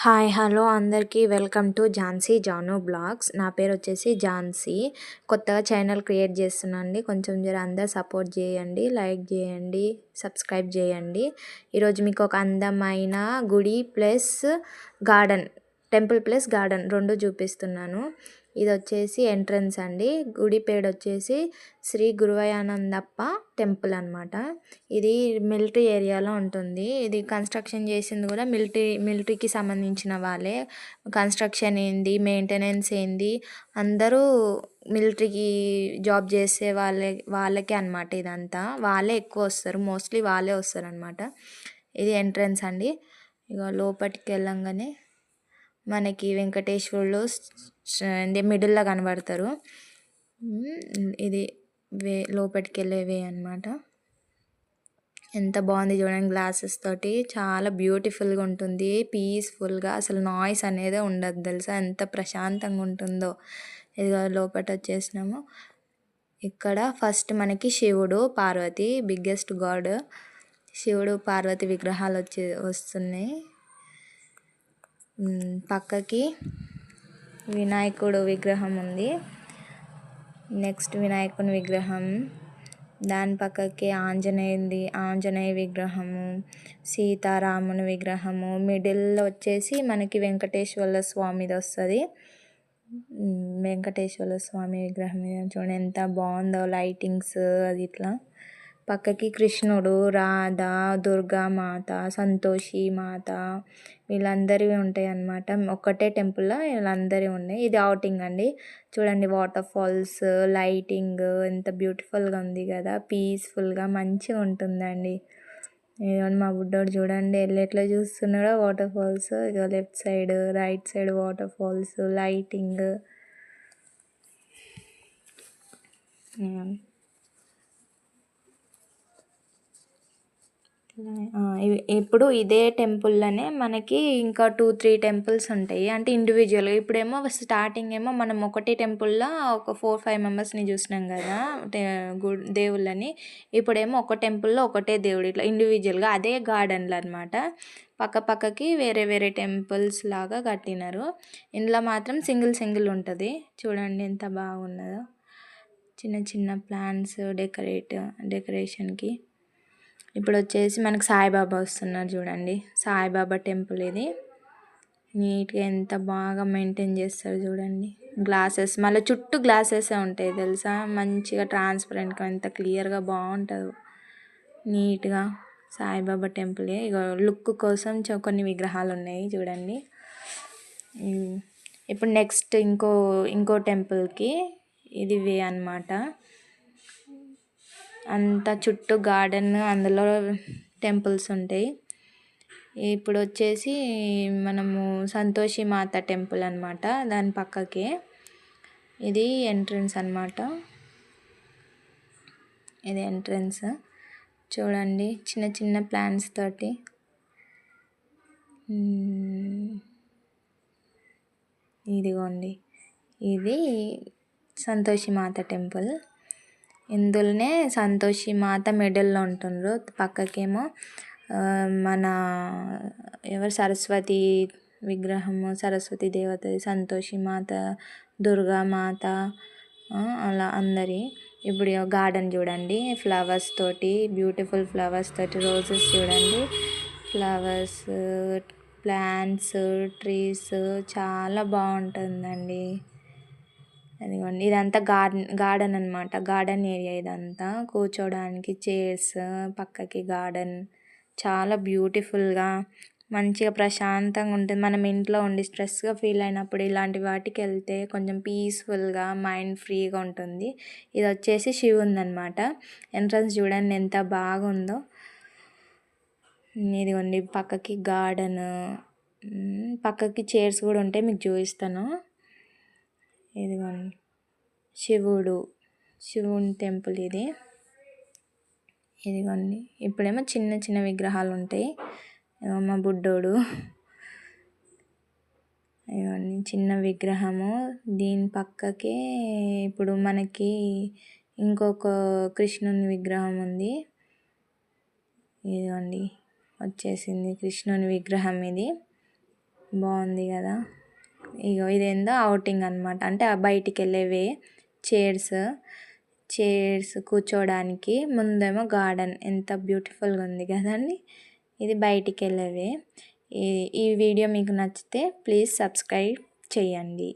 Hi! Hello అందరికీ welcome to Jhansi Janu blogs. నా పేరు వచ్చేసి ఝాన్సీ. కొత్తగా ఛానల్ క్రియేట్ చేస్తున్నా అండి. కొంచెం అందరూ సపోర్ట్ చేయండి, లైక్ చేయండి, సబ్స్క్రైబ్ చేయండి. ఈరోజు మీకు ఒక అందమైన గుడి plus garden, temple plus garden 2 చూపిస్తున్నాను. ఇది వచ్చేసి ఎంట్రన్స్ అండి. గుడి పేరు వచ్చేసి శ్రీ గురువయానందప్ప టెంపుల్ అనమాట. ఇది మిలిటరీ ఏరియాలో ఉంటుంది. ఇది కన్స్ట్రక్షన్ చేసింది కూడా మిలిటరీకి సంబంధించిన వాళ్ళే. కన్స్ట్రక్షన్ ఏంది, మెయింటెనెన్స్ ఏంది, అందరూ మిలిటరీకి జాబ్ చేసే వాళ్ళకే అనమాట. ఇదంతా వాళ్ళే ఎక్కువ వస్తారు, మోస్ట్లీ వాళ్ళే వస్తారనమాట. ఇది ఎంట్రన్స్ అండి. ఇక లోపలికి వెళ్ళంగానే మనకి వెంకటేశ్వరులు మిడిల్లో కనబడతారు. ఇది లోపలికి వెళ్ళే వే అనమాట. ఎంత బాగుంది చూడండి, గ్లాసెస్ తోటి చాలా బ్యూటిఫుల్గా ఉంటుంది, పీస్ఫుల్గా. అసలు నాయిస్ అనేది ఉండదు తెలుసా, ఎంత ప్రశాంతంగా ఉంటుందో. ఇదిగో లోపల వచ్చేసినాము. ఇక్కడ ఫస్ట్ మనకి శివుడు, పార్వతి, బిగ్గెస్ట్ గాడ్. శివుడు పార్వతి విగ్రహాలు వస్తున్నాయి. పక్కకి వినాయకుడు విగ్రహం ఉంది. నెక్స్ట్ వినాయకుని విగ్రహం, దాని పక్కకి ఆంజనేయ విగ్రహము, సీతారాముని విగ్రహము, మిడిల్లో వచ్చేసి మనకి వెంకటేశ్వర స్వామిది వస్తుంది. వెంకటేశ్వర స్వామి విగ్రహం చూడండి ఎంత బాగుందో, లైటింగ్స్ అది ఇట్లా. పక్కకి కృష్ణుడు, రాధ, దుర్గామాత, సంతోషి మాత, వీళ్ళందరివి ఉంటాయి అన్నమాట. ఒక్కటే టెంపుల్లో వీళ్ళందరివి ఉన్నాయి. ఇది అవుటింగ్ అండి. చూడండి వాటర్ ఫాల్స్, లైటింగ్ ఎంత బ్యూటిఫుల్గా ఉంది కదా, పీస్ఫుల్గా మంచిగా ఉంటుందండి. ఇదిగోండి మా బుడ్డోడు చూడండి ఎట్లా చూస్తున్నాడో వాటర్ ఫాల్స్. ఇక left side, right side water falls, lighting. ఇప్పుడు ఇదే టెంపుల్లోనే మనకి ఇంకా 2-3 టెంపుల్స్ ఉంటాయి, అంటే ఇండివిజువల్గా. ఇప్పుడేమో స్టార్టింగ్ ఏమో మనం ఒకటే టెంపుల్లో ఒక 4-5 మెంబర్స్ని చూసినాం కదా దేవుళ్ళని. ఇప్పుడేమో ఒక టెంపుల్లో ఒకటే దేవుడు, ఇట్లా ఇండివిజువల్గా అదే గార్డెన్లు అనమాట. పక్కకి వేరే వేరే టెంపుల్స్ లాగా కట్టినారు. ఇందులో మాత్రం సింగిల్ ఉంటుంది. చూడండి ఎంత బాగున్నదో. చిన్న చిన్న ప్లాంట్స్ డెకరేషన్కి. ఇప్పుడు వచ్చేసి మనకు సాయిబాబా వస్తున్నారు చూడండి. సాయిబాబా టెంపుల్ ఇది. నీట్గా ఎంత బాగా మెయింటైన్ చేస్తారు చూడండి. గ్లాసెస్, మళ్ళీ చుట్టూ గ్లాసెస్ ఉంటాయి తెలుసా, మంచిగా ట్రాన్స్పరెంట్గా ఎంత క్లియర్గా బాగుంటుందో నీట్గా. సాయిబాబా టెంపుల్. ఇక లుక్ కోసం కొన్ని విగ్రహాలు ఉన్నాయి చూడండి. ఇప్పుడు నెక్స్ట్ ఇంకో టెంపుల్కి ఇది వే అనమాట. అంతా చుట్టూ గార్డెన్, అందులో టెంపుల్స్ ఉంటాయి. ఇప్పుడు వచ్చేసి మనము సంతోషి మాత టెంపుల్ అనమాట, దాని పక్కకే. ఇది ఎంట్రన్స్ అనమాట. ఇది ఎంట్రన్స్. చూడండి చిన్న చిన్న ప్లాంట్స్ తోటి. ఇదిగోండి, ఇది సంతోషి మాత టెంపుల్. ఇందులోనే సంతోషి మాత మిడిల్లో ఉంటుండ్రు. పక్కకేమో మన సరస్వతి విగ్రహము, సరస్వతి దేవతది, సంతోషి మాత, దుర్గామాత, అలా అందరి. ఇప్పుడు గార్డెన్ చూడండి, ఫ్లవర్స్ తోటి, బ్యూటిఫుల్ ఫ్లవర్స్ తోటి, రోజెస్ చూడండి, ఫ్లవర్స్, ప్లాంట్స్, ట్రీస్ చాలా బాగుంటుందండి. అదిగోండి ఇదంతా గార్డెన్ అనమాట. గార్డెన్ ఏరియా ఇదంతా. కూర్చోడానికి చైర్స్, పక్కకి గార్డెన్, చాలా బ్యూటిఫుల్గా మంచిగా ప్రశాంతంగా ఉంటుంది. మనం ఇంట్లో ఉండి స్ట్రెస్గా ఫీల్ అయినప్పుడు ఇలాంటి వాటికి వెళ్తే కొంచెం పీస్ఫుల్గా, మైండ్ ఫ్రీగా ఉంటుంది. ఇది వచ్చేసి శివుంది అనమాట. ఎంట్రన్స్ చూడండి ఎంత బాగుందో. ఇదిగోండి పక్కకి గార్డెన్, పక్కకి చైర్స్ కూడా ఉంటాయి, మీకు చూపిస్తాను. ఇదిగోండి శివుని టెంపుల్ ఇది. ఇదిగోండి ఇప్పుడేమో చిన్న చిన్న విగ్రహాలు ఉంటాయి. మా బుడ్డోడు, ఇదిగోండి చిన్న విగ్రహము. దీని పక్కకే ఇప్పుడు మనకి ఇంకొక కృష్ణుని విగ్రహం ఉంది. ఇదిగోండి వచ్చేసింది కృష్ణుని విగ్రహం ఇది. బాగుంది కదా. ఇగో ఇదేందో ఔటింగ్ అనమాట, అంటే బయటికి వెళ్ళేవే చైర్స్ కూర్చోడానికి. ముందేమో గార్డెన్, ఎంత బ్యూటిఫుల్గా ఉంది కదండి. ఇది బయటికి వెళ్ళేవే. ఈ వీడియో మీకు నచ్చితే ప్లీజ్ సబ్స్క్రైబ్ చేయండి.